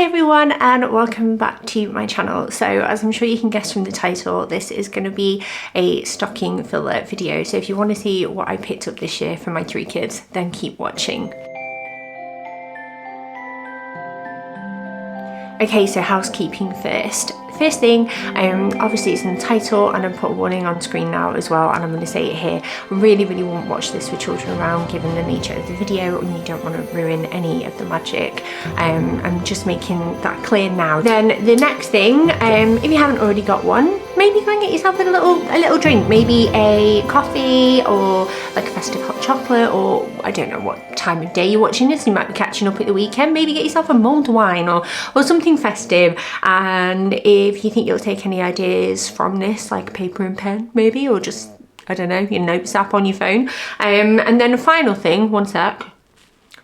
Hi everyone and welcome back to my channel. So as I'm sure you can guess from the title, this is going to be a stocking filler video. So if you want to see what I picked up this year for my 3 kids, then keep watching. Okay, so housekeeping first. First thing, obviously it's in the title and I've put a warning on screen now as well, and I'm going to say it here. Really won't watch this with children around given the nature of the video, and you don't want to ruin any of the magic. I'm just making that clear now. Then the next thing, if you haven't already got one, maybe go and get yourself a little drink, maybe a coffee or like a festive hot chocolate, or I don't know what time of day you're watching this. You might be catching up at the weekend. Maybe get yourself a mulled wine or something festive. And if you think you'll take any ideas from this, like paper and pen maybe, or just, I don't know, your notes app on your phone. And then the final thing, one sec.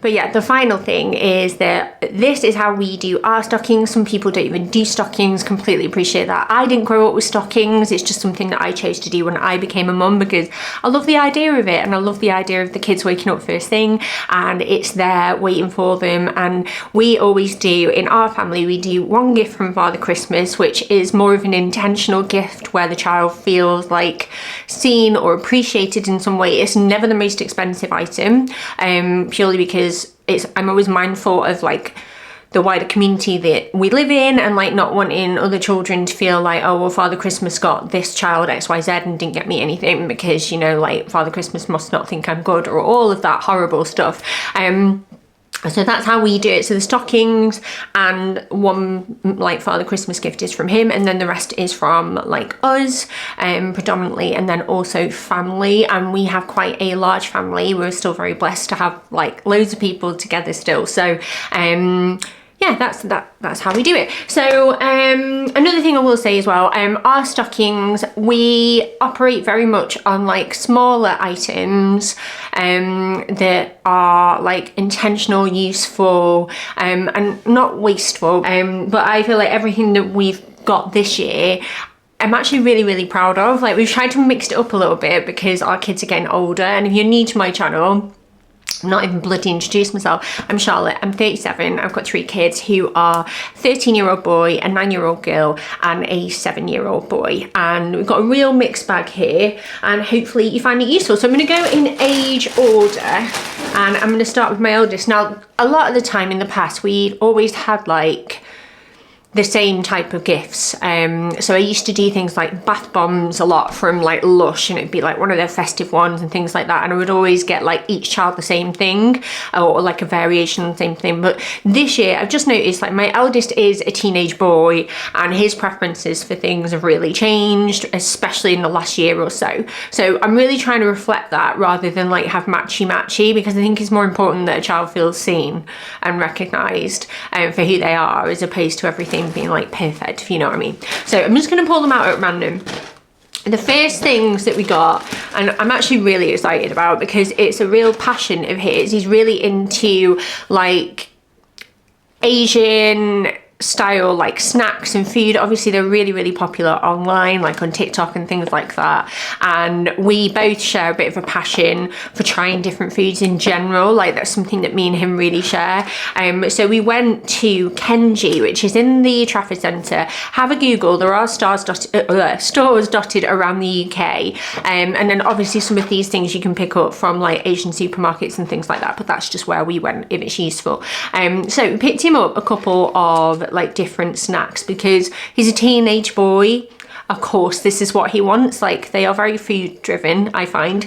But yeah, the final thing is that this is how we do our stockings. Some people don't even do stockings, completely appreciate that. I didn't grow up with stockings. It's just something that I chose to do when I became a mum because I love the idea of it, and I love the idea of the kids waking up first thing and it's there waiting for them. And we always do, in our family, we do one gift from Father Christmas, which is more of an intentional gift where the child feels like seen or appreciated in some way. It's never the most expensive item, purely because I'm always mindful of like the wider community that we live in, and like not wanting other children to feel like, oh well, Father Christmas got this child XYZ and didn't get me anything because, you know, like Father Christmas must not think I'm good, or all of that horrible stuff. So that's how we do it. So the stockings and one like Father Christmas gift is from him, and then the rest is from like us, predominantly, and then also family. And we have quite a large family. We're still very blessed to have like loads of people together still. So yeah, that's how we do it. So another thing I will say as well, our stockings, we operate very much on like smaller items that are like intentional, useful, and not wasteful. But I feel like everything that we've got this year, I'm actually really proud of. Like, we've tried to mix it up a little bit because our kids are getting older. And if you're new to my channel, I'm not even bloody introduced myself. I'm Charlotte, I'm 37, I've got 3 kids who are 13-year-old boy, a 9-year-old girl, and a 7-year-old boy. And we've got a real mixed bag here, and hopefully you find it useful. So I'm gonna go in age order, and I'm gonna start with my eldest. Now, a lot of the time in the past, we always had like the same type of gifts. So I used to do things like bath bombs a lot from like Lush, and it'd be like one of their festive ones and things like that, and I would always get like each child the same thing, or like a variation of the same thing. But this year I've just noticed like my eldest is a teenage boy, and his preferences for things have really changed, especially in the last year or so. So I'm really trying to reflect that rather than like have matchy, because I think it's more important that a child feels seen and recognised for who they are, as opposed to everything being like perfect, if you know what I mean. So I'm just going to pull them out at random. The first things that we got, and I'm actually really excited about because it's a real passion of his. He's really into like Asian style like snacks and food. Obviously they're really popular online, like on TikTok and things like that, and we both share a bit of a passion for trying different foods in general. Like, that's something that me and him really share. So we went to Kenji, which is in the Trafford Centre. Have a Google, there are stores dotted around the UK, and then obviously some of these things you can pick up from like Asian supermarkets and things like that, but that's just where we went if it's useful. So we picked him up a couple of like different snacks because he's a teenage boy. Of course, this is what he wants. Like, they are very food driven, I find.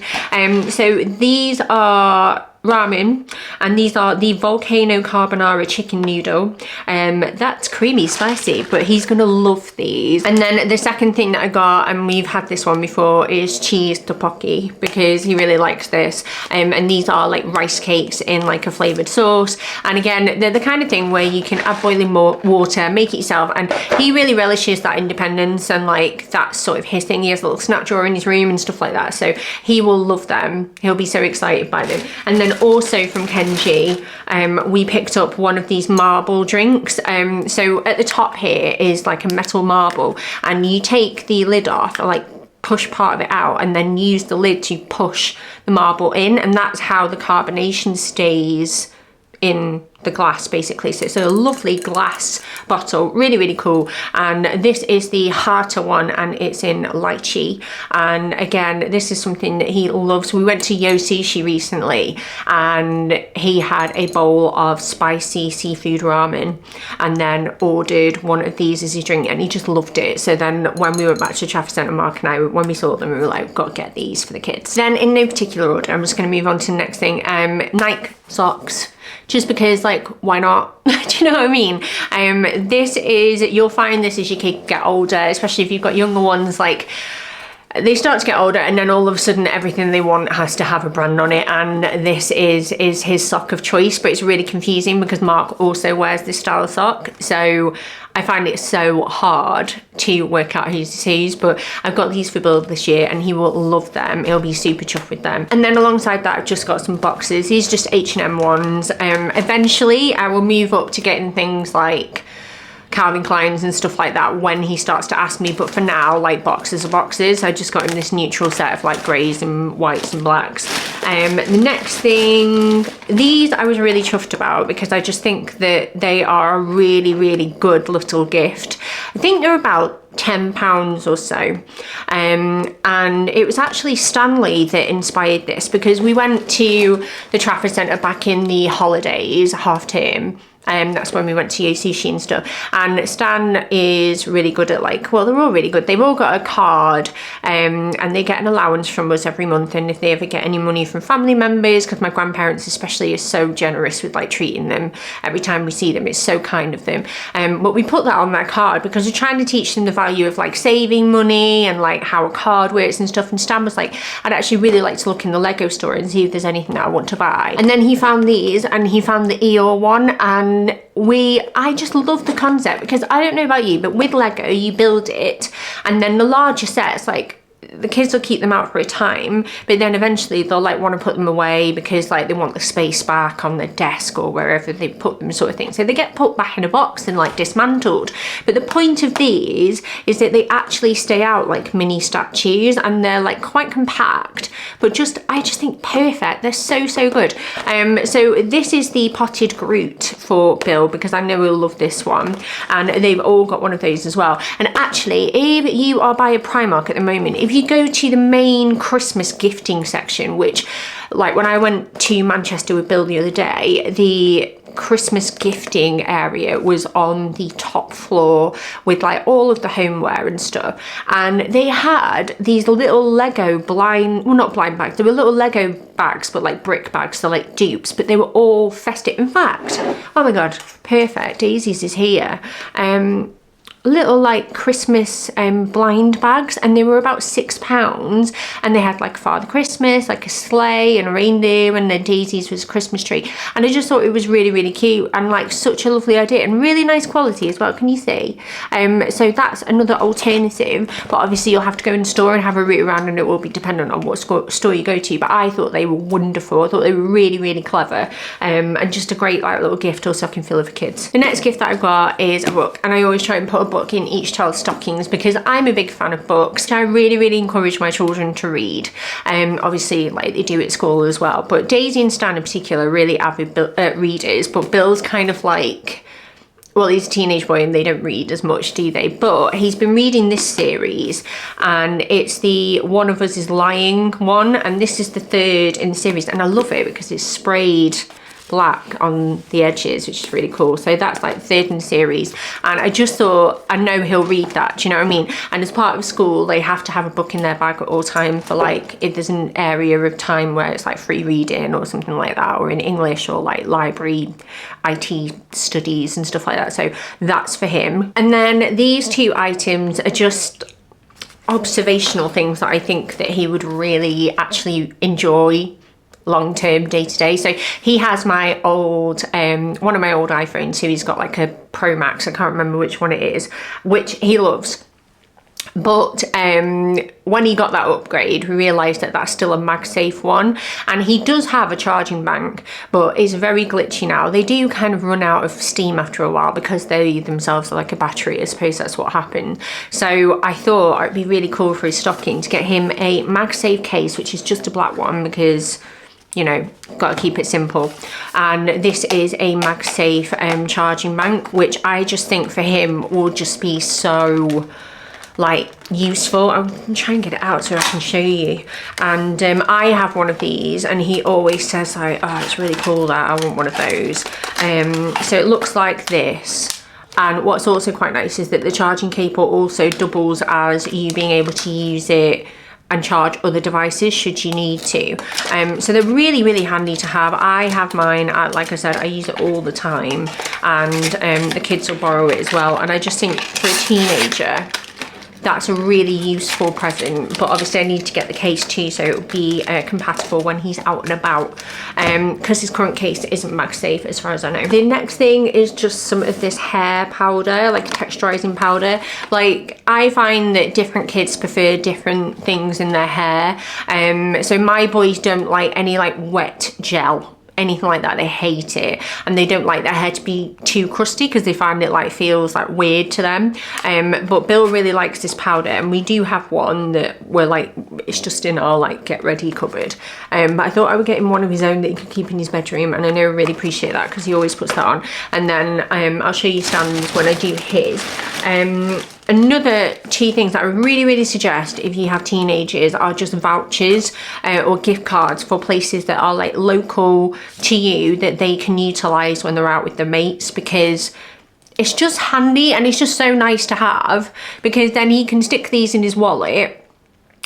So these are ramen, and these are the volcano carbonara chicken noodle. That's creamy spicy, but he's gonna love these. And then the second thing that I got, and we've had this one before, is cheese tteokbokki, because he really likes this. And these are like rice cakes in like a flavored sauce, and again they're the kind of thing where you can add boiling water, make it yourself, and he really relishes that independence, and like that's sort of his thing. He has a little snack drawer in his room and stuff like that, so he will love them. He'll be so excited by them. And then also from Kenji, we picked up one of these marble drinks. So at the top here is like a metal marble, and you take the lid off, or like push part of it out, and then use the lid to push the marble in, and that's how the carbonation stays in the glass basically. So it's a lovely glass bottle, really, really cool. And this is the harder one, and it's in lychee. And again, this is something that he loves. We went to Yo Sushi recently and he had a bowl of spicy seafood ramen and then ordered one of these as his drink, and he just loved it. So then when we went back to Trafford Centre, Mark and I, when we saw them, we were like, we've got to get these for the kids. Then in no particular order, I'm just going to move on to the next thing. Nike socks. Just because, like, why not? Do you know what I mean? This is, you'll find this as your kid get older, especially if you've got younger ones, like, they start to get older and then all of a sudden everything they want has to have a brand on it, and this is his sock of choice. But it's really confusing because Mark also wears this style of sock, so I find it so hard to work out who's whose. But I've got these for Bill this year and he will love them. He'll be super chuffed with them. And then alongside that, I've just got some boxes. These are just H&M ones. Eventually I will move up to getting things like Calvin Klein's and stuff like that when he starts to ask me, but for now, like, boxes are boxes. I just got him this neutral set of like greys and whites and blacks. The next thing, these I was really chuffed about because I just think that they are a really, really good little gift. I think they're about £10 or so, and it was actually Stanley that inspired this, because we went to the Trafford Centre back in the holidays, half term. That's when we went to Yo Sushi and stuff, and Stan is really good at, like, well, they're all really good. They've all got a card, and they get an allowance from us every month, and if they ever get any money from family members, because my grandparents especially are so generous with, like, treating them every time we see them, it's so kind of them, but we put that on their card because we're trying to teach them the value of, like, saving money and, like, how a card works and stuff. And Stan was like, I'd actually really like to look in the Lego store and see if there's anything that I want to buy. And then he found these, and he found the Eeyore one, and I just love the concept, because I don't know about you, but with Lego you build it and then the larger sets, like, the kids will keep them out for a time, but then eventually they'll, like, want to put them away because, like, they want the space back on their desk or wherever they put them, sort of thing. So they get put back in a box and, like, dismantled. But the point of these is that they actually stay out like mini statues, and they're, like, quite compact, but I just think perfect. They're so, so good. So this is the potted Groot for Bill, because I know he'll love this one, and they've all got one of those as well. And actually, if you are by a Primark at the moment, if you go to the main Christmas gifting section, which, like, when I went to Manchester with Bill the other day, the Christmas gifting area was on the top floor with, like, all of the homeware and stuff, and they had these little Lego not blind bags, they were little Lego bags, but like brick bags, so like dupes, but they were all festive. In fact, oh my god, perfect, Daisy's is here. Little, like, Christmas blind bags, and they were about £6, and they had, like, Father Christmas, like a sleigh and a reindeer, and then Daisy's was a Christmas tree. And I just thought it was really, really cute, and, like, such a lovely idea, and really nice quality as well, can you see? So that's another alternative, but obviously you'll have to go in the store and have a route around, and it will be dependent on what store you go to. But I thought they were wonderful. I thought they were really, really clever, and just a great, like, little gift or stocking filler for kids. The next gift that I've got is a book, and I always try and put a book in each child's stockings because I'm a big fan of books. I really, really encourage my children to read. Obviously, like, they do at school as well, but Daisy and Stan in particular are really avid readers, but Bill's kind of like, well, he's a teenage boy and they don't read as much, do they? But he's been reading this series, and it's the One of Us is Lying one, and this is the third in the series, and I love it because it's sprayed black on the edges, which is really cool. So that's, like, the third in the series, and I just thought, I know he'll read that, do you know what I mean? And as part of school they have to have a book in their bag at all time for, like, if there's an area of time where it's like free reading or something like that, or in English or like library IT studies and stuff like that. So that's for him. And then these two items are just observational things that I think that he would really actually enjoy long-term, day-to-day. So he has my old one of my old iPhones, so he's got like a Pro Max, I can't remember which one it is, which he loves. But when he got that upgrade, we realised that that's still a MagSafe one, and he does have a charging bank, but it's very glitchy now. They do kind of run out of steam after a while because they themselves are like a battery. I suppose that's what happened. So I thought it'd be really cool for his stocking to get him a MagSafe case, which is just a black one, because you know, got to keep it simple. And this is a MagSafe charging bank, which I just think for him will just be so like useful. I'm trying to get it out so I can show you. And I have one of these, and he always says like, oh, it's really cool that I want one of those. So it looks like this. And what's also quite nice is that the charging cable also doubles as you being able to use it and charge other devices should you need to. So they're really, really handy to have. I have mine, like I said, I use it all the time, and the kids will borrow it as well. And I just think for a teenager, that's a really useful present, but obviously I need to get the case too, so it'll be compatible when he's out and about, because his current case isn't MagSafe as far as I know. The next thing is just some of this hair powder, like texturizing powder. Like, I find that different kids prefer different things in their hair. So my boys don't like any like wet gel, anything like that. They hate it, and they don't like their hair to be too crusty because they find it like feels like weird to them. But Bill really likes this powder, and we do have one that we're like, it's just in our like get ready cupboard. But I thought I would get him one of his own that he could keep in his bedroom, and I know I really appreciate that because he always puts that on. And then I'll show you Stan's when I do his. Another two things that I really, really suggest if you have teenagers are just vouchers or gift cards for places that are like local to you that they can utilize when they're out with their mates, because it's just handy and it's just so nice to have, because then he can stick these in his wallet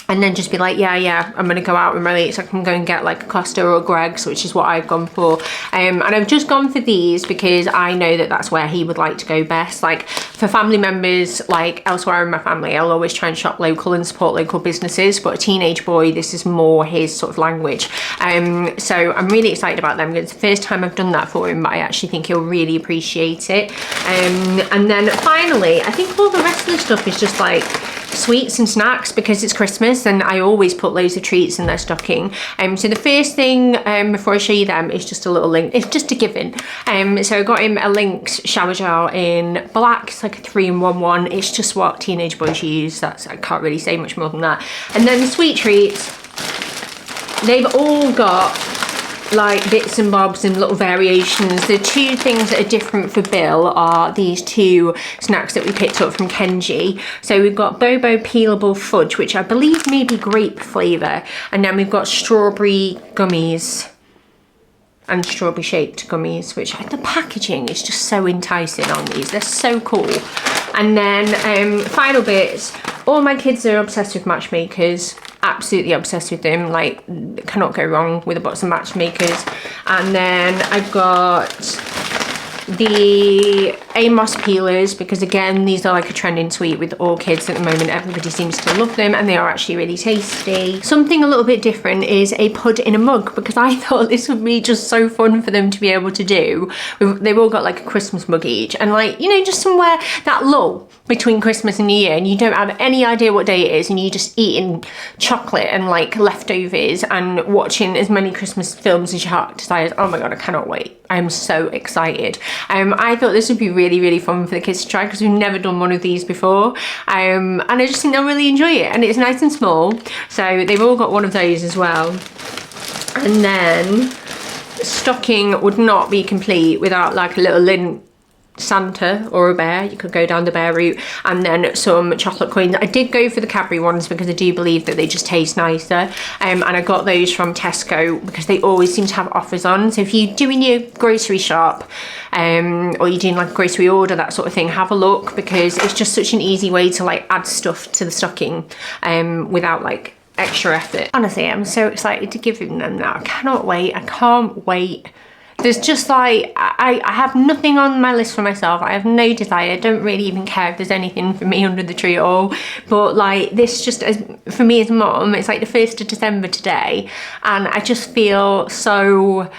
and then just be like, yeah, I'm gonna go out with my mates. I can go and get like a Costa or a Greg's, which is what I've gone for. And I've just gone for these because I know that that's where he would like to go best. Like for family members, like elsewhere in my family, I'll always try and shop local and support local businesses. But a teenage boy, this is more his sort of language. So I'm really excited about them. It's the first time I've done that for him, but I actually think he'll really appreciate it. And then finally, I think all the rest of the stuff is just like sweets and snacks because it's Christmas, and I always put loads of treats in their stocking. So the first thing before I show you them is just a little link. It's just a given. So I got him a Lynx shower gel in black. It's like a 3-in-1 It's just what teenage boys use. I can't really say much more than that. And then the sweet treats, they've all got like bits and bobs and little variations. The two things that are different for Bill are these two snacks that we picked up from Kenji. So we've got Bobo peelable fudge, which I believe may be grape flavour, and then we've got strawberry gummies and strawberry shaped gummies, which the packaging is just so enticing on these. They're so cool. And then final bits, all my kids are obsessed with matchmakers, absolutely obsessed with them, like cannot go wrong with a box of matchmakers. And then I've got the Amos peelers, because again, these are like a trending sweet with all kids at the moment. Everybody seems to love them, and they are actually really tasty. Something a little bit different is a pud in a mug, because I thought this would be just so fun for them to be able to do. They've all got like a Christmas mug each, and like, you know, just somewhere that lull between Christmas and New Year, and you don't have any idea what day it is, and you're just eating chocolate and like leftovers and watching as many Christmas films as your heart desires. Oh my god, I cannot wait. I'm so excited. I thought this would be really, really fun for the kids to try, because we've never done one of these before. And I just think they'll really enjoy it, and it's nice and small. So they've all got one of those as well. And then stocking would not be complete without like a little lint Santa or a bear. You could go down the bear route. And then some chocolate coins. I did go for the Cadbury ones because I do believe that they just taste nicer, and I got those from Tesco because they always seem to have offers on. So if you're doing your grocery shop or you're doing like a grocery order, that sort of thing, have a look, because it's just such an easy way to like add stuff to the stocking without like extra effort. Honestly, I'm so excited to give him them now. I cannot wait. I can't wait. There's just like, I have nothing on my list for myself. I have no desire. I don't really even care if there's anything for me under the tree at all. But like this just, for me as a mum, it's like the 1st of December today, and I just feel so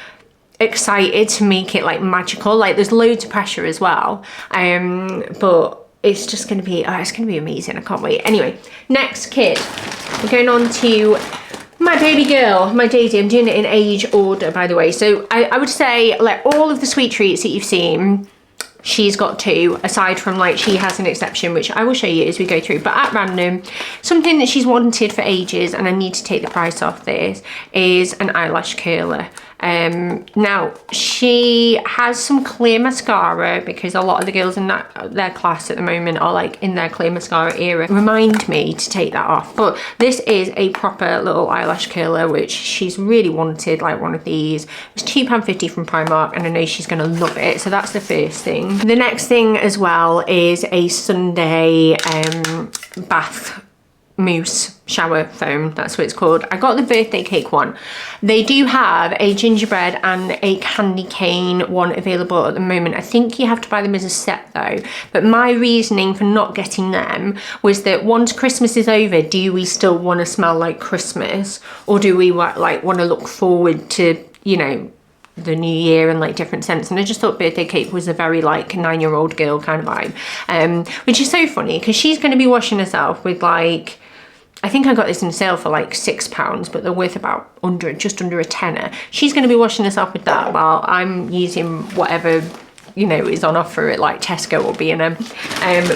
excited to make it like magical. Like there's loads of pressure as well. But it's just gonna be, it's gonna be amazing. I can't wait. Anyway, next kid. We're going on to my baby girl, my Daisy. I'm doing it in age order, by the way. So I would say like all of the sweet treats that you've seen, she's got 2, aside from like she has an exception, which I will show you as we go through. But at random, something that she's wanted for ages, and I need to take the price off this, is an eyelash curler. Now she has some clear mascara, because a lot of the girls in their class at the moment are like in their clear mascara era. Remind me to take that off. But this is a proper little eyelash curler, which she's really wanted, like one of these. It was £2.50 from Primark, and I know she's gonna love it. So that's the first thing. The next thing as well is a Sunday bath mousse shower foam, that's what it's called. I got the birthday cake one. They do have a gingerbread and a candy cane one available at the moment. I think you have to buy them as a set though. But my reasoning for not getting them was that once Christmas is over, do we still want to smell like Christmas, or do we like want to look forward to, you know, the new year and like different scents? And I just thought birthday cake was a very like 9-year-old girl kind of vibe, which is so funny because she's going to be washing herself with like, I think I got this in sale for like £6, but they're worth about just under a tenner. She's going to be washing herself with that while I'm using whatever, you know, is on offer at like Tesco or B&M.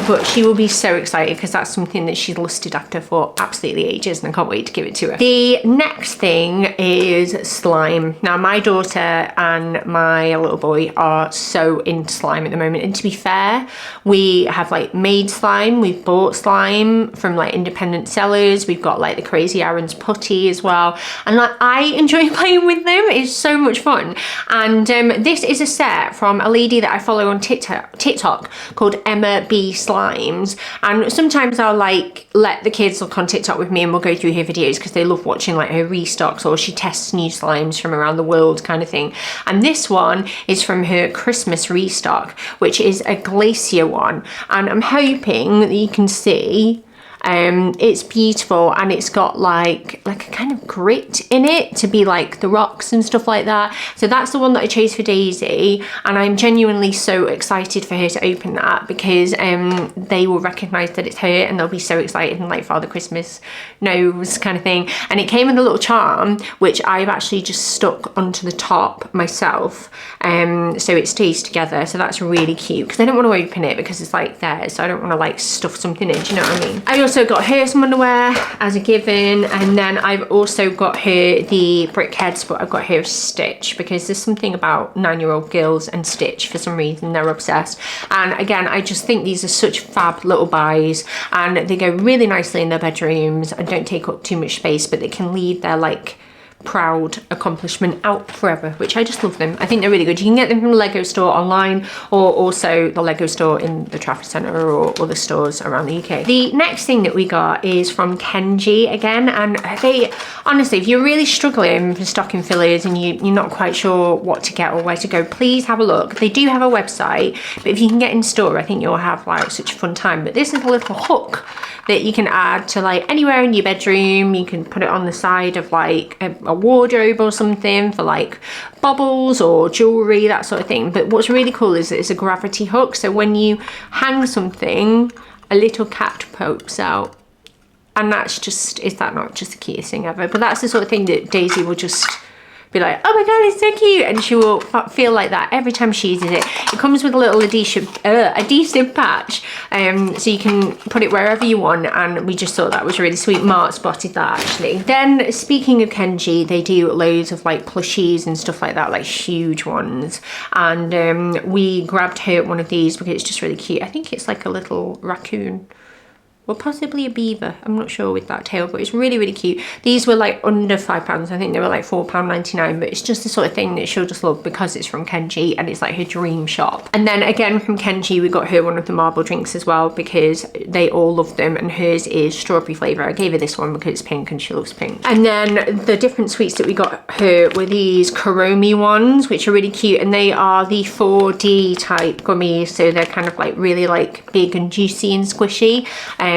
But she will be so excited because that's something that she's lusted after for absolutely ages, and I can't wait to give it to her. The next thing is slime. Now my daughter and my little boy are so into slime at the moment, and to be fair, we have like made slime, we've bought slime from like independent sellers, we've got like the Crazy Aaron's putty as well, and like I enjoy playing with them. It's so much fun. And this is a set from a lady that I follow on TikTok called Emma B Slimes, and sometimes I'll like let the kids look on TikTok with me and we'll go through her videos because they love watching like her restocks, or she tests new slimes from around the world kind of thing. And this one is from her Christmas restock, which is a glacier one, and I'm hoping that you can see it's beautiful, and it's got like a kind of grit in it to be like the rocks and stuff like that. So that's the one that I chose for Daisy, and I'm genuinely so excited for her to open that because they will recognize that it's her and they'll be so excited and like Father Christmas knows kind of thing. And it came with a little charm which I've actually just stuck onto the top myself, so it stays together. So that's really cute because I don't want to open it because it's like theirs, so I don't want to like stuff something in, do you know what I mean? I also got her some underwear as a given, and then I've also got her the Brickheads, but I've got her Stitch because there's something about 9-year-old girls and Stitch for some reason, they're obsessed. And again, I just think these are such fab little buys, and they go really nicely in their bedrooms and don't take up too much space, but they can leave their like proud accomplishment out forever, which I just love them. I think they're really good. You can get them from the Lego store online, or also the Lego store in the Trafford Centre or other stores around the UK. The next thing that we got is from Kenji again, and they honestly, if you're really struggling for stocking fillers and you're not quite sure what to get or where to go, please have a look. They do have a website, but if you can get in store, I think you'll have like such a fun time. But this is a little hook that you can add to like anywhere in your bedroom. You can put it on the side of like a wardrobe or something for like baubles or jewelry, that sort of thing. But what's really cool is that it's a gravity hook, so when you hang something, a little cat pokes out, and that's just, is that not just the cutest thing ever? But that's the sort of thing that Daisy will just be like, oh my god, it's so cute, and she will feel like that every time she uses it. It comes with a little adhesive patch, so you can put it wherever you want, and we just thought that was really sweet. Mark spotted that actually. Then speaking of Kenji, they do loads of like plushies and stuff like that, like huge ones, and we grabbed her one of these because it's just really cute. I think it's like a little raccoon, or possibly a beaver, I'm not sure with that tail, but it's really, really cute. These were like under £5, I think they were like £4.99, but it's just the sort of thing that she'll just love because it's from Kenji and it's like her dream shop. And then again from Kenji, we got her one of the marble drinks as well because they all love them, and hers is strawberry flavour. I gave her this one because it's pink and she loves pink. And then the different sweets that we got her were these Kuromi ones, which are really cute, and they are the 4D type gummies, so they're kind of like really like big and juicy and squishy.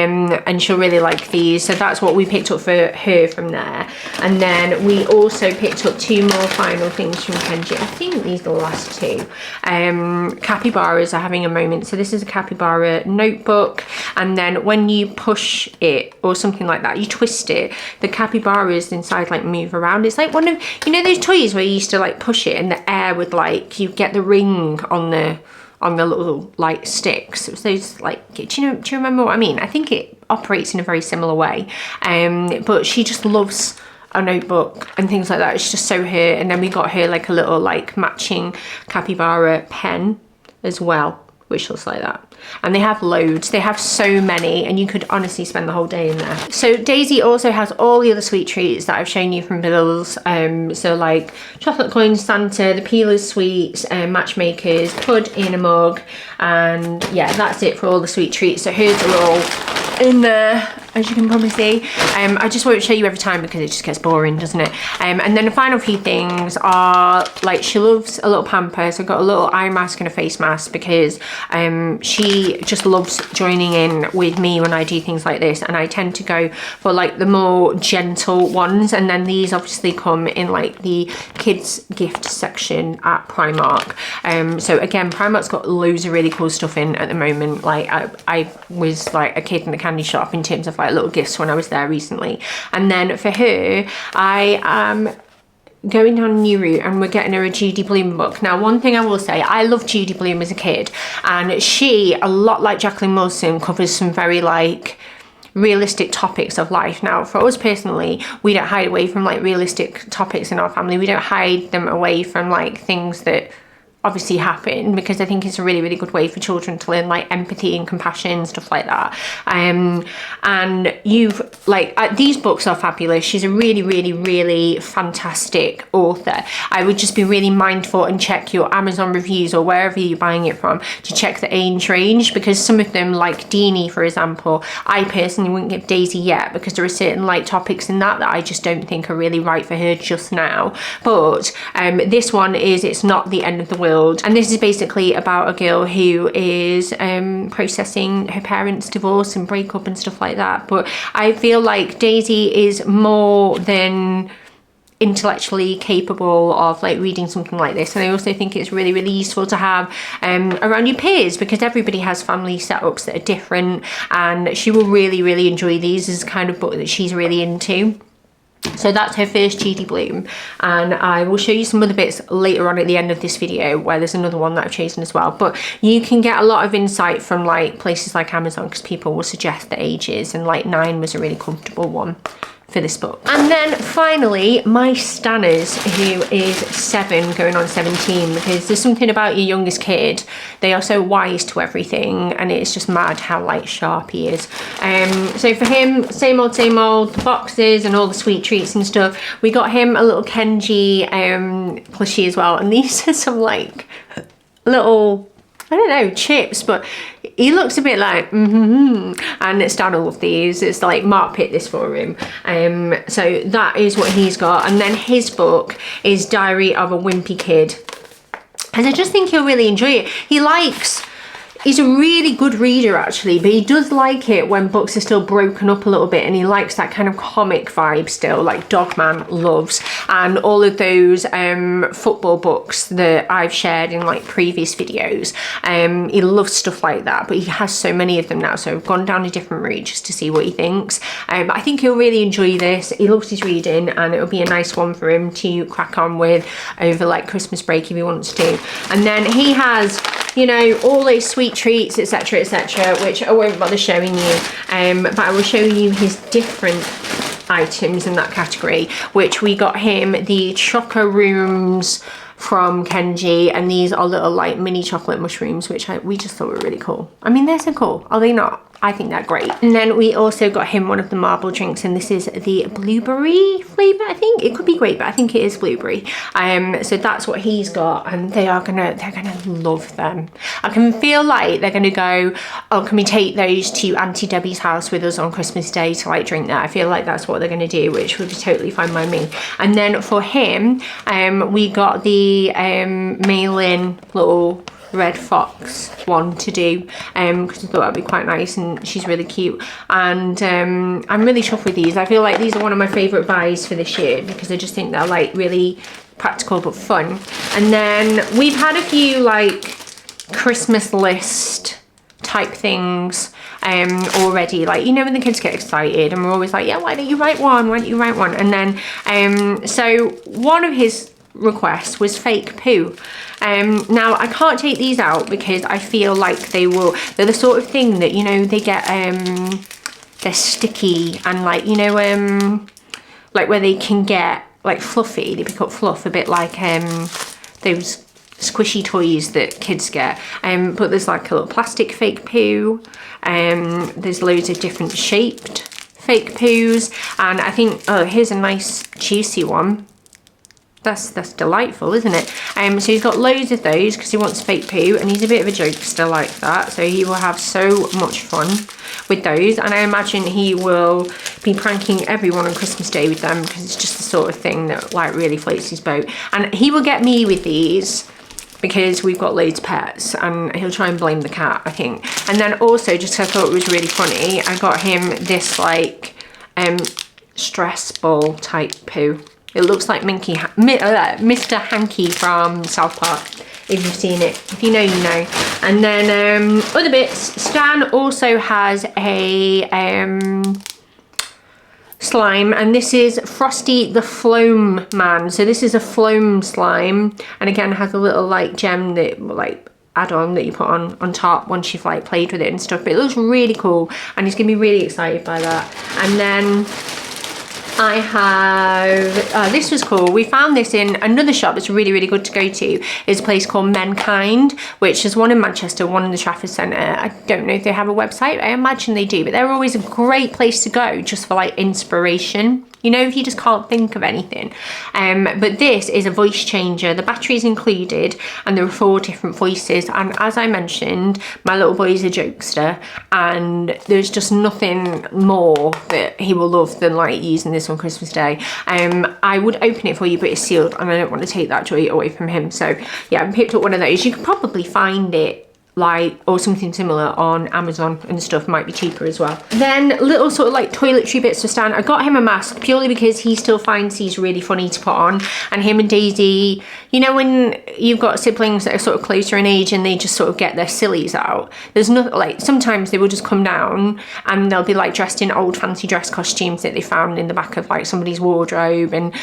And she'll really like these, so that's what we picked up for her from there. And then we also picked up 2 more final things from Kenji. I think these are the last 2. Capybaras are having a moment, so this is a capybara notebook, and then when you push it or something like that, you twist it, the capybaras inside like move around. It's like one of, you know those toys where you used to like push it and the air would like, you get the ring on on the little like sticks. It was those like, do you remember what I mean? I think it operates in a very similar way. But she just loves a notebook and things like that. It's just so her. And then we got her like a little like matching capybara pen as well, which looks like that. And they have loads, they have so many, and you could honestly spend the whole day in there. So Daisy also has all the other sweet treats that I've shown you from Bill's. So like chocolate coin Santa, the peelers sweets, matchmakers, pud in a mug, and yeah, that's it for all the sweet treats. So hers are all in there, as you can probably see. I just won't show you every time because it just gets boring, doesn't it? And then the final few things are like, she loves a little pamper, so I've got a little eye mask and a face mask because she just loves joining in with me when I do things like this, and I tend to go for like the more gentle ones, and then these obviously come in like the kids gift section at Primark. So again, Primark's got loads of really cool stuff in at the moment. Like I was like a kid in the candy shop in terms of like little gifts when I was there recently. And then for her, I am going down a new route and we're getting her a Judy Blume book. Now, one thing I will say, I loved Judy Blume as a kid, and she, a lot like Jacqueline Wilson, covers some very like realistic topics of life. Now, for us personally, we don't hide away from like realistic topics in our family. We don't hide them away from like things that obviously happen, because I think it's a really, really good way for children to learn like empathy and compassion and stuff like that. And you've like, these books are fabulous. She's a really, really, really fantastic author. I would just be really mindful and check your Amazon reviews or wherever you're buying it from to check the age range, because some of them, like Deanie, for example, I personally wouldn't give Daisy yet, because there are certain like topics in that I just don't think are really right for her just now. But this one is, it's not the end of the world. And this is basically about a girl who is processing her parents' divorce and breakup and stuff like that. But I feel like Daisy is more than intellectually capable of like reading something like this, and I also think it's really, really useful to have around your peers, because everybody has family setups that are different, and she will really, really enjoy these. This is the kind of book that she's really into. So that's her first Judy Blume, and I will show you some other bits later on at the end of this video where there's another one that I've chosen as well. But you can get a lot of insight from like places like Amazon, because people will suggest the ages, and like 9 was a really comfortable one for this book. And then finally, my Stanners, who is 7 going on 17, because there's something about your youngest kid, they are so wise to everything, and it's just mad how like sharp he is. So for him, same old, the boxes and all the sweet treats and stuff. We got him a little Kenji plushie as well, and these are some like little, I don't know, chips, but he looks a bit like, and Stan will love these. It's like Mark picked this for him. So that is what he's got. And then his book is Diary of a Wimpy Kid. And I just think he'll really enjoy it. He's a really good reader actually, but he does like it when books are still broken up a little bit, and he likes that kind of comic vibe still, like Dogman loves, and all of those football books that I've shared in like previous videos. He loves stuff like that, but he has so many of them now, so I've gone down a different route just to see what he thinks. But I think he'll really enjoy this. He loves his reading, and it'll be a nice one for him to crack on with over like Christmas break if he wants to. And then he has, you know, all those sweet treats, etc, etc, which I won't bother showing you, but I will show you his different items in that category, which we got him the Choco-Rooms from Kenji, and these are little like mini chocolate mushrooms, which we just thought were really cool. I mean, they're so cool, are they not? I think they're great. And then we also got him one of the marble drinks, and this is the blueberry flavor, I think. It could be grape, but I think it is blueberry. So that's what he's got, and they're gonna love them. I can feel like they're gonna go, oh, can we take those to Auntie Debbie's house with us on Christmas Day to like drink that? I feel like that's what they're gonna do, which would be totally fine by me. And then for him, we got the mail-in little red fox one to do, because I thought that'd be quite nice, and she's really cute. And I'm really chuffed with these. I feel like these are one of my favorite buys for this year, because I just think they're like really practical but fun. And then we've had a few like Christmas list type things already, like, you know, when the kids get excited and we're always like, yeah, why don't you write one, and then so one of his request was fake poo, Now I can't take these out because I feel like they're the sort of thing that, you know, they get, they're sticky and like, you know, like where they can get like fluffy, they pick up fluff a bit like those squishy toys that kids get. But there's like a little plastic fake poo. There's loads of different shaped fake poos, and I think, oh, here's a nice juicy one. That's delightful, isn't it? So he's got loads of those because he wants fake poo, and he's a bit of a jokester like that, so he will have so much fun with those, and I imagine he will be pranking everyone on Christmas Day with them because it's just the sort of thing that like really floats his boat. And he will get me with these because we've got loads of pets, and he'll try and blame the cat, I think. And then also, just because I thought it was really funny, I got him this like stress ball type poo. It looks like Mr. Hanky from South Park, if you've seen it. If you know, you know. And then other bits, Stan also has a slime, and this is Frosty the Floam Man. So this is a foam slime, and again has a little like gem that like add-on that you put on top once you've like played with it and stuff. But it looks really cool, and he's gonna be really excited by that. And then I have, this was cool. We found this in another shop that's really, really good to go to. It's a place called Menkind, which is one in Manchester, one in the Trafford Centre. I don't know if they have a website. I imagine they do, but they're always a great place to go just for like inspiration. You know, if you just can't think of anything. But this is a voice changer. The battery is included, and there are 4 different voices. And as I mentioned, my little boy is a jokester, and there's just nothing more that he will love than like using this on Christmas Day. I would open it for you, but it's sealed, and I don't want to take that joy away from him. So yeah, I picked up one of those. You can probably find it like, or something similar on Amazon and stuff, might be cheaper as well. Then little sort of like toiletry bits to Stan. I got him a mask purely because he still finds these really funny to put on, and him and Daisy, you know, when you've got siblings that are sort of closer in age and they just sort of get their sillies out, there's nothing like, sometimes they will just come down and they'll be like dressed in old fancy dress costumes that they found in the back of like somebody's wardrobe, and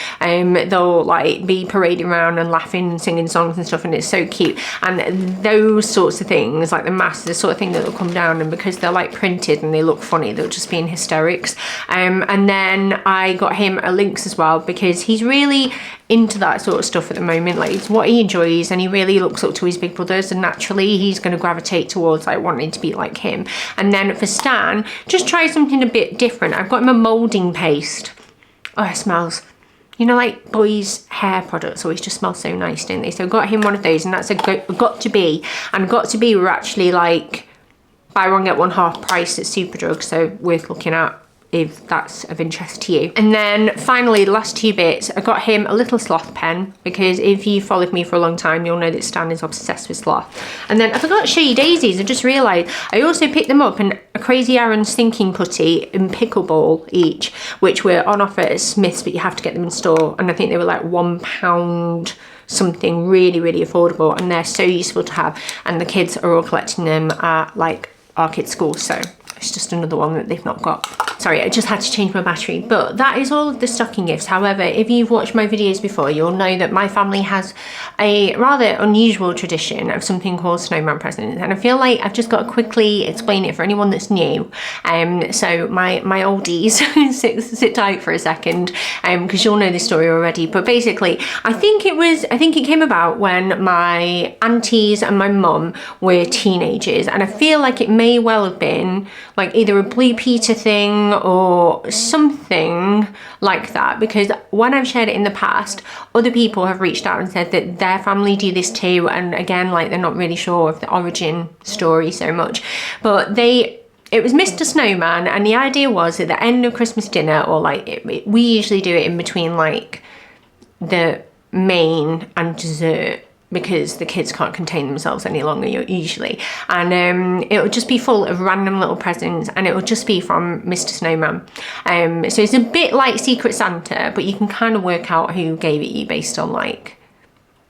they'll like be parading around and laughing and singing songs and stuff, and it's so cute. And those sorts of things, like the masks, the sort of thing that will come down, and because they're like printed and they look funny, they'll just be in hysterics. And then I got him a lynx as well because he's really into that sort of stuff at the moment. Like, it's what he enjoys, and he really looks up to his big brothers, and naturally he's going to gravitate towards like wanting to be like him. And then for Stan, just try something a bit different. I've got him a moulding paste. Oh, it smells, you know, like boys' hair products always just smell so nice, don't they? So I got him one of those, and that's a got to be. And got to be were actually like buy one get one half price at Superdrug, so worth looking at if that's of interest to you. And then finally, the last 2 bits, I got him a little sloth pen, because if you followed me for a long time, you'll know that Stan is obsessed with sloth. And then I forgot to show you daisies. I just realised I also picked them up in a Crazy Aaron's thinking putty in pickleball each, which were on offer at Smith's, but you have to get them in store, and I think they were like £1 something, really, really affordable, and they're so useful to have, and the kids are all collecting them at like our kids' school, so it's just another one that they've not got. Sorry, I just had to change my battery. But that is all of the stocking gifts. However, if you've watched my videos before, you'll know that my family has a rather unusual tradition of something called snowman presents. And I feel like I've just got to quickly explain it for anyone that's new. So my oldies, sit tight for a second, because you'll know this story already. But basically, I think it came about when my aunties and my mum were teenagers. And I feel like it may well have been like either a Blue Peter thing or something like that, because when I've shared it in the past, other people have reached out and said that their family do this too, and again, like, they're not really sure of the origin story so much, but it was Mr. Snowman, and the idea was at the end of Christmas dinner, or like we usually do it in between like the main and dessert, because the kids can't contain themselves any longer usually, and it would just be full of random little presents, and it would just be from Mr. Snowman. So it's a bit like Secret Santa, but you can kind of work out who gave it you based on like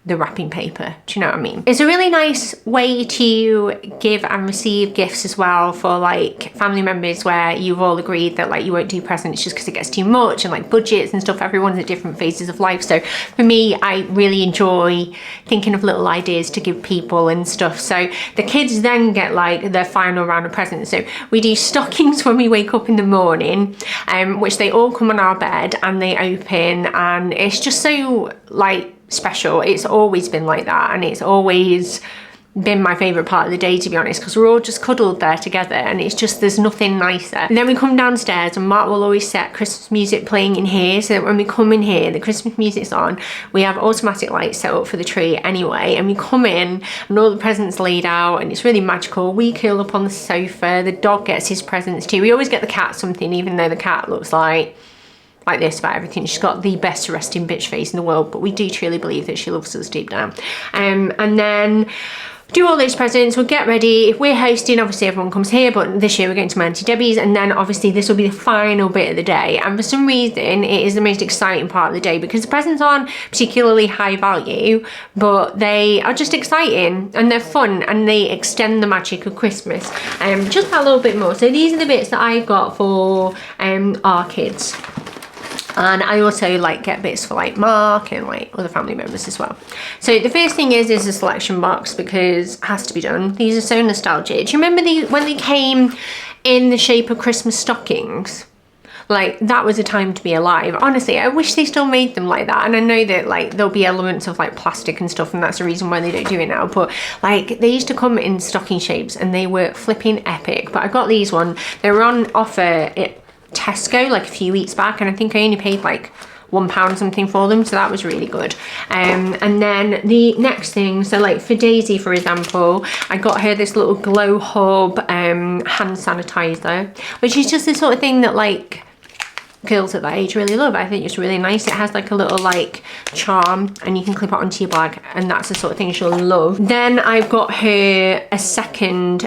the wrapping paper. Do you know what I mean? It's a really nice way to give and receive gifts as well for like family members where you've all agreed that like you won't do presents just because it gets too much, and like budgets and stuff. Everyone's at different phases of life. So for me, I really enjoy thinking of little ideas to give people and stuff. So the kids then get like their final round of presents. So we do stockings when we wake up in the morning, which they all come on our bed and they open, and it's just so like special. It's always been like that, and it's always been my favourite part of the day, to be honest, because we're all just cuddled there together, and it's just, there's nothing nicer. And then we come downstairs and Mark will always set Christmas music playing in here, so that when we come in here the Christmas music's on. We have automatic lights set up for the tree anyway, and we come in and all the presents laid out, and it's really magical. We curl up on the sofa, the dog gets his presents too. We always get the cat something, even though the cat looks like this about everything. She's got the best resting bitch face in the world, but we do truly believe that she loves us deep down. And then do all those presents, we'll get ready. If we're hosting, obviously everyone comes here, but this year we're going to my Auntie Debbie's, and then obviously this will be the final bit of the day. And for some reason it is the most exciting part of the day, because the presents aren't particularly high value, but they are just exciting and they're fun, and they extend the magic of Christmas just a little bit more. So these are the bits that I got for our kids. And I also like get bits for like Mark and like other family members as well. So the first thing is a selection box, because it has to be done. These are so nostalgic. Do you remember when they came in the shape of Christmas stockings? Like, that was a time to be alive. Honestly, I wish they still made them like that. And I know that like there'll be elements of like plastic and stuff, and that's the reason why they don't do it now. But like, they used to come in stocking shapes and they were flipping epic. But I got these one. They were on offer at Tesco like a few weeks back, and I think I only paid like £1 something for them, so that was really good. And then the next thing, so like for Daisy, for example, I got her this little Glow Hub hand sanitizer, which is just the sort of thing that like girls at that age really love. I think it's really nice. It has like a little like charm, and you can clip it onto your bag, and that's the sort of thing she'll love. Then I've got her a second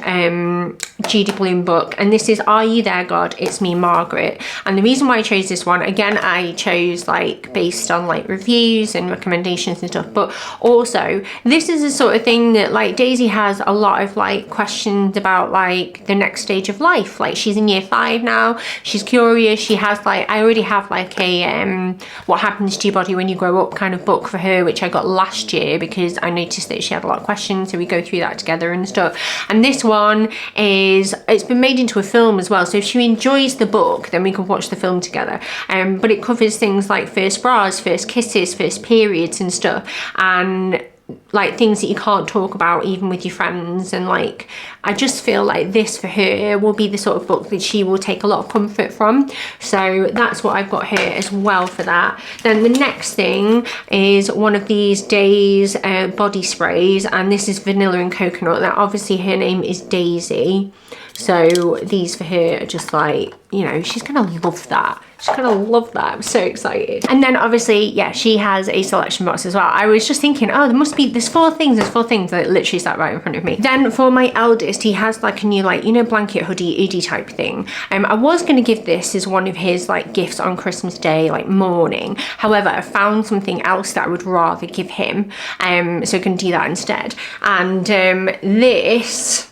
Judy Blume book, and this is Are You There, God? It's Me, Margaret. And the reason why I chose this one, again, I chose like based on like reviews and recommendations and stuff, but also this is the sort of thing that like Daisy has a lot of like questions about like the next stage of life. Like, she's in year 5 now, she's curious. She has like, I already have like a what happens to your body when you grow up kind of book for her, which I got last year because I noticed that she had a lot of questions, so we go through that together and stuff. And this one is, it's been made into a film as well, so if she enjoys the book then we can watch the film together. But it covers things like first bras, first kisses, first periods and stuff, and like things that you can't talk about even with your friends. And like, I just feel like this for her will be the sort of book that she will take a lot of comfort from, so that's what I've got her as well for that. Then the next thing is one of these Days body sprays, and this is vanilla and coconut. Now obviously her name is Daisy, so these for her are just like, you know, she's gonna love that. She's gonna love that. I'm so excited. And then obviously, yeah, she has a selection box as well. I was just thinking, oh, there's four things that literally sat right in front of me. Then for my eldest, he has like a new, like, you know, blanket hoodie type thing. I was gonna give this as one of his like gifts on Christmas Day, like morning. However, I found something else that I would rather give him, so I can do that instead. And this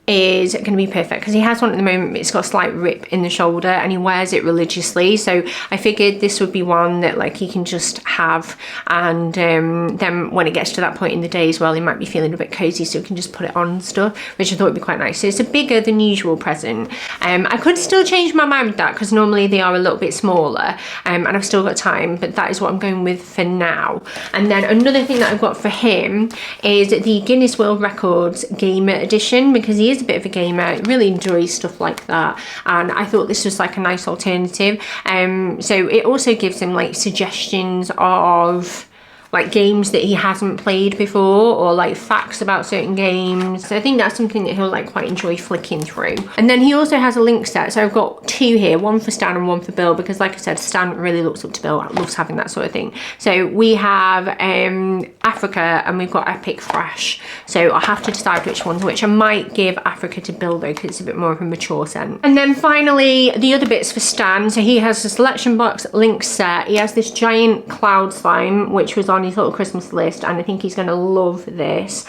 is going to be perfect because he has one at the moment, but it's got a slight rip in the shoulder and he wears it religiously, so I figured this would be one that like he can just have, and then when it gets to that point in the day as well, he might be feeling a bit cozy, so he can just put it on and stuff, which I thought would be quite nice. So it's a bigger than usual present. I could still change my mind with that because normally they are a little bit smaller, and I've still got time, but that is what I'm going with for now. And then another thing that I've got for him is the Guinness World Records Gamer Edition, because he is a bit of a gamer, really enjoys stuff like that, and I thought this was like a nice alternative. So it also gives him like suggestions of like games that he hasn't played before, or like facts about certain games. So I think that's something that he'll like quite enjoy flicking through. And then he also has a link set, so I've got 2 here, one for Stan and one for Bill, because like I said, Stan really looks up to Bill, loves having that sort of thing. So we have Africa and we've got Epic Fresh, so I'll have to decide which one's which. I might give Africa to Bill though, because it's a bit more of a mature scent. And then finally the other bits for Stan, so he has a selection box link set. He has this giant cloud slime which was on his little Christmas list, and I think he's going to love this.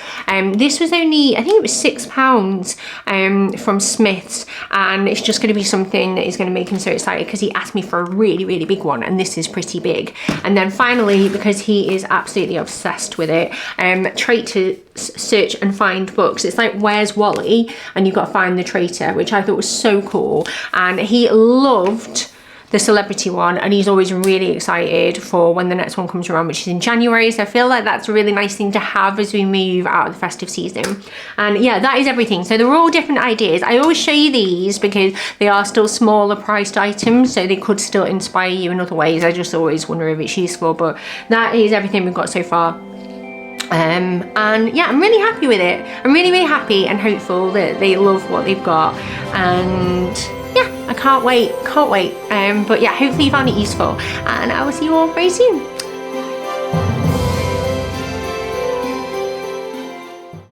This was only, I think it was £6 from Smith's, and it's just going to be something that is going to make him so excited because he asked me for a really, really big one, and this is pretty big. And then finally, because he is absolutely obsessed with it, trait to search and find books. It's like Where's Wally, and you've got to find the traitor, which I thought was so cool. And he loved the celebrity one, and he's always really excited for when the next one comes around, which is in January. So I feel like that's a really nice thing to have as we move out of the festive season. And yeah, that is everything. So they're all different ideas. I always show you these because they are still smaller priced items, so they could still inspire you in other ways. I just always wonder if it's useful, but that is everything we've got so far. And yeah, I'm really happy with it. I'm really, really happy and hopeful that they love what they've got. And yeah, I can't wait. But yeah, hopefully you found it useful, and I will see you all very soon.